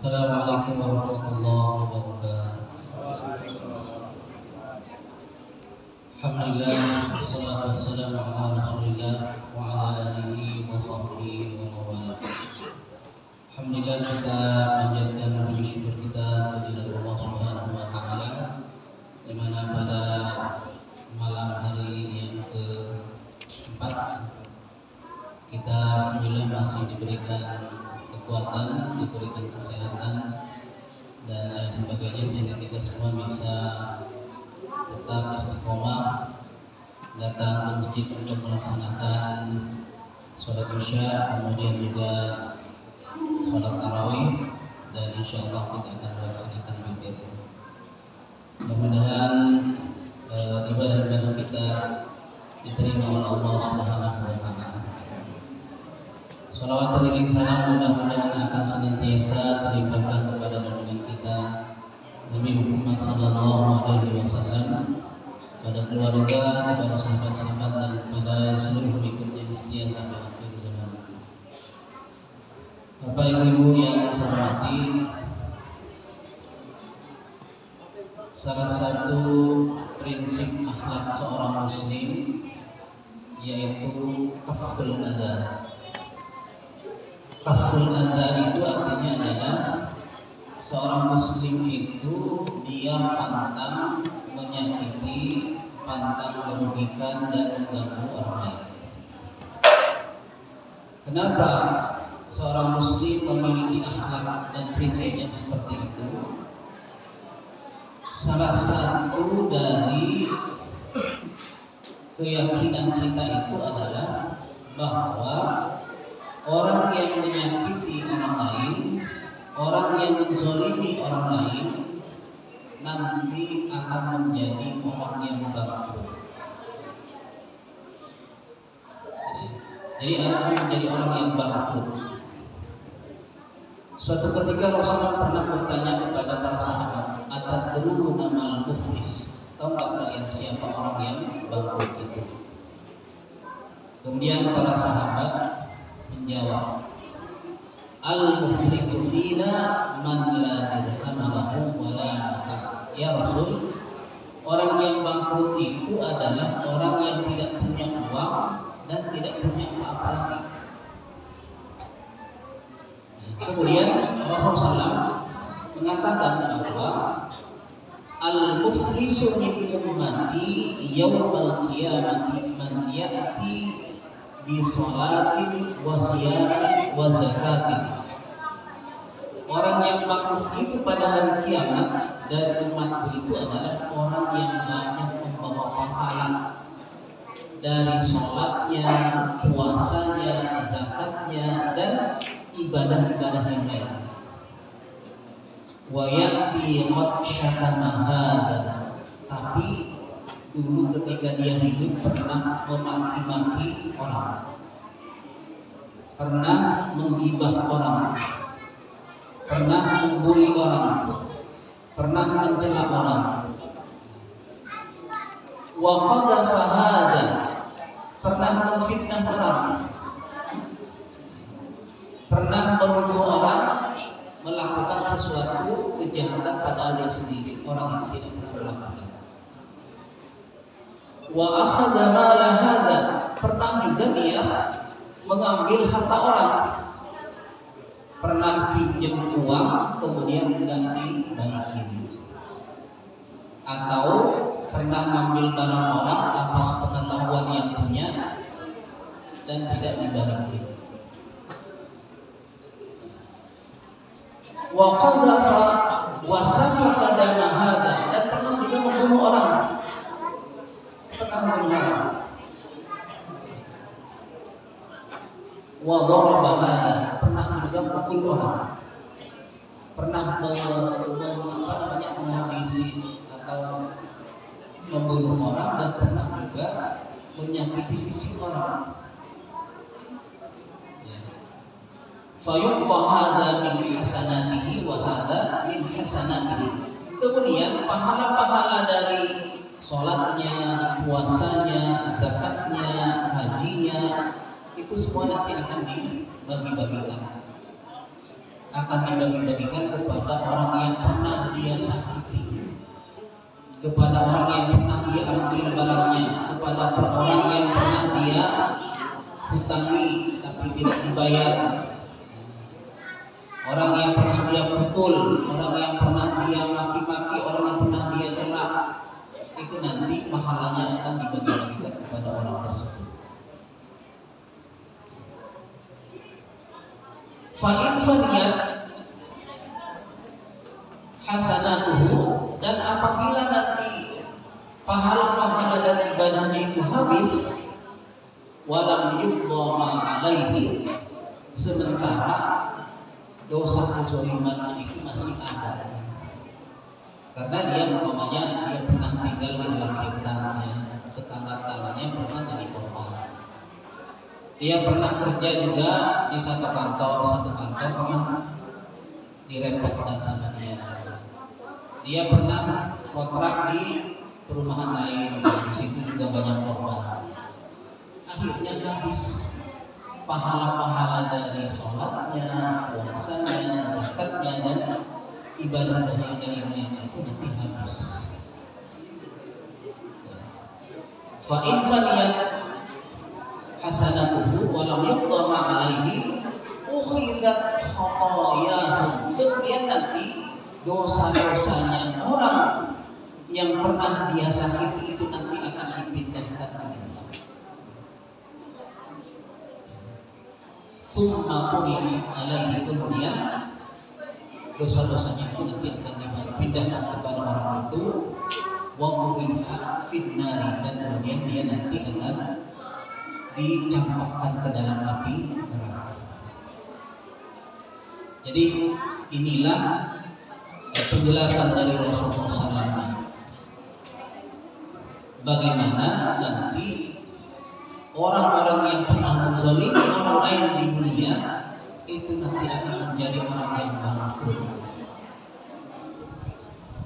Assalamualaikum warahmatullahi wabarakatuh. Alhamdulillah, wassalatu wassalamu ala Rasulillah wa ala alihi wa sahbihi wa mawala. Alhamdulillah, kita panjatkan puji syukur kita kehadirat Allah Subhanahu wa taala, di mana pada malam hari yang keempat kita alhamdulillah masih diberikan kekuatan, diberikan kesehatan dan lain sebagainya, sehingga kita semua bisa tetap istiqomah datang ke masjid untuk melaksanakan sholat isya, kemudian juga sholat tarawih, dan insya Allah kita akan melaksanakan witir. Mudah-mudahan ibadah-ibadah kita diterima oleh Allah Subhanahu wa taala. Salawat dan salam mudah-mudahan akan senantiasa terlimpahkan kepada junjungan kita Nabi Muhammad sallallahu alaihi wasallam, pada keluarga, kepada sahabat-sahabat, dan kepada seluruh pengikutnya yang setia sampai akhir zaman. Bapak Ibu yang saya hormati, salah satu prinsip akhlak seorang muslim yaitu kaful adha. Kaful adha itu artinya adalah seorang muslim itu dia pantang menyakiti, pantang merugikan dan mengganggu orang lain. Kenapa seorang muslim memiliki akhlak dan prinsip yang seperti itu? Salah satu dari keyakinan kita itu adalah bahwa orang yang menyakiti orang lain, orang yang menzalimi orang lain, nanti akan menjadi orang yang bangkrut. Jadi akan menjadi orang yang bangkrut. Suatu ketika Rasulullah pernah bertanya kepada para sahabat, "Atadruna mal muflis?" Tahu nggak kalian siapa orang yang bangkrut itu? Kemudian para sahabat menjawab, "Al-muflisu fina man la dirham lahu wa la mata." Ya Rasul, orang yang bangkrut itu adalah orang yang tidak punya uang dan tidak punya apa-apa lagi. Kemudian Rasulullah mengatakan bahwa al-muflisu min ummati yaumal qiyamati man ya'ti bi sholatin wa siyamin wa zakatin. Orang yang bangkrut itu pada hari kiamat dari umatku itu adalah orang yang banyak membawa pahala dari sholatnya, puasanya, zakatnya, dan ibadah-ibadah yang lain. Wa ya'ti qad syatama hadza, tapi dulu ketika dia hidup pernah memaki-maki orang, pernah menggibah orang, pernah membuli orang, pernah mencela orang. Wa qadhafa hadza, pernah memfitnah orang, pernah menuduh orang melakukan sesuatu kejahatan padahal dia sendiri orang yang tidak pernah melakukan. Wa akhadha mala hadza, pernah juga dia mengambil harta orang, pernah pinjam uang kemudian mengganti balikin, atau pernah ngambil barang orang tanpa sepengetahuan yang punya dan tidak dibalikin. Wa qadhafa wa safaka dama hadza, dan pernah juga membunuh orang, pernah membunuh orang. Wa daraba hadza, pernah juga memukul orang, pernah menghabisi atau membunuh orang, dan pernah juga menyakiti fisik orang. Fayuqba hadza min hasanatihi wa hadza min hasanatihi. Kemudian pahala-pahala dari sholatnya, puasanya, zakatnya, hajinya, itu semua nanti akan dibagi-bagikan. akan dibagi-bagikan kepada orang yang pernah dia sakiti, kepada orang yang pernah dia ambil barangnya, kepada orang yang pernah dia hutangi tapi tidak dibayar, orang yang pernah dia pukul, orang yang pernah dia maki-maki, orang yang pernah dia celak, itu nanti pahalanya akan dibagi-bagikan kepada orang tersebut. Fa'in faniyat hasanatuhu, dan apabila nanti pahala-pahala dari ibadahnya itu habis, walam yudhama alaihi, sementara dosa kezalimannya itu masih ada, karena dia umpamanya dia pernah tinggal di dalam fitnahnya, tetangga-tangganya pernah jadi korban, dia pernah kerja juga di satu kantor pernah direpotkan sama dia pernah kontrak di perumahan lain, di situ juga banyak korban. Akhirnya habis pahala-pahala dari sholatnya, puasanya, zakatnya, dan ibadah lainnya itu nanti habis. Fa'in faniyat hasanatuhu walam yuqdama alaihi ukhidat khotoyahum, kemudian nanti dosa-dosanya orang yang pernah dia sakiti itu nanti akan dipindahkan ke dia. Tsumma qudihat alaihi, kemudian dosa-dosanya itu nanti akan dipindahkan kepada orang itu, wa qudiha finnari, dan kemudian dia nanti akan dicampakkan ke dalam api neraka. Jadi inilah penjelasan dari Rasulullah SAW bagaimana nanti orang-orang yang pernah menzalimi orang lain di dunia itu nanti akan menjadi orang yang bangkrut.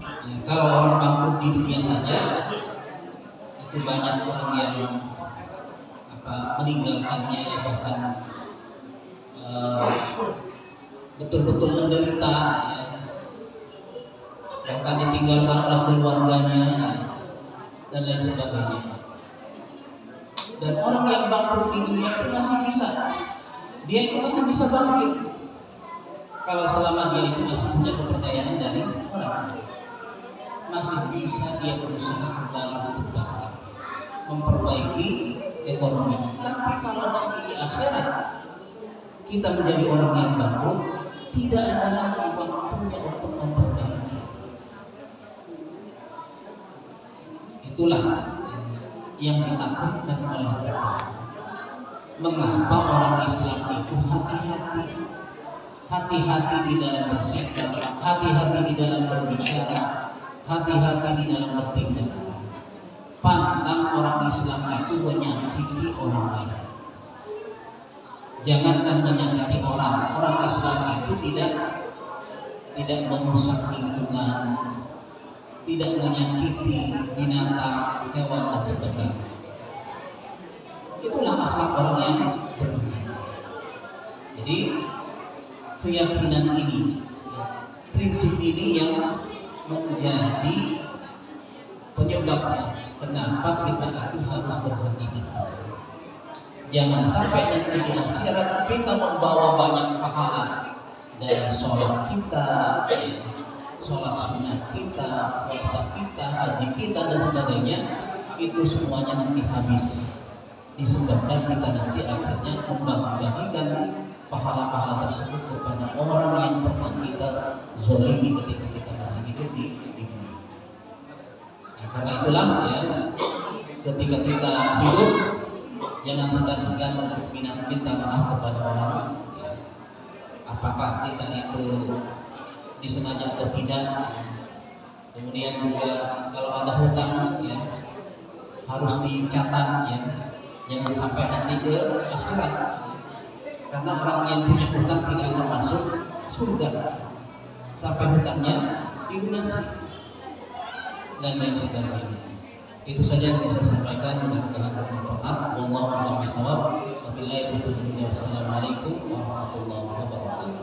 Ya, kalau orang bangkrut di dunia saja itu banyak orang yang meninggalkannya, ya, bahkan betul-betul menderita, ya, bahkan ditinggalkan oleh keluarganya, ya, dan lain sebagainya. Dan orang yang bangkrut di dunia itu masih bisa, dia itu masih bisa bangkit kalau selama dia itu masih punya kepercayaan dari orang, masih bisa dia berusaha kembali untuk bangkit, memperbaiki ekonomi. Tapi kalau nanti di akhirat kita menjadi orang yang bangkrut, tidak ada lagi waktunya untuk memperbaiki. Itulah yang ditakutkan oleh kita. Mengapa orang Islam itu hati-hati di dalam bersikap, hati-hati di dalam berbicara, hati-hati di dalam bertindak. Pandang orang Islam itu menyakiti orang lain. Jangankan menyakiti orang Islam itu tidak merusak lingkungan, tidak menyakiti binatang, hewan, dan sebagainya. Itulah akhlak orang yang beriman. Jadi keyakinan ini, prinsip ini yang menjadi penyebabnya kenapa kita itu harus berhati-hati. Jangan sampai nanti di akhirat kita membawa banyak pahala dari sholat kita, sholat sunnah kita, puasa kita, haji kita, dan sebagainya, itu semuanya nanti habis, disebabkan kita nanti akhirnya membagikan pahala-pahala tersebut kepada orang yang pernah kita zalimi ketika kita masih hidup di dunia. Nah, karena itulah ya, ketika kita hidup jangan segan-segan untuk minta maaf kepada orang, ya. Apakah kita itu disengaja atau tidak. Kemudian juga kalau ada hutang, ya, harus dicatat, ya, jangan sampai nanti ke akhirat, karena orang yang punya hutang tidak akan masuk surga sampai hutangnya dilunasi dan lain sebagainya. Itu saja yang bisa saya sampaikan, mudah-mudahan bermanfaat. Wallahu a'lam bishawab. Wabillahi taufiq. Wassalamualaikum warahmatullahi wabarakatuh.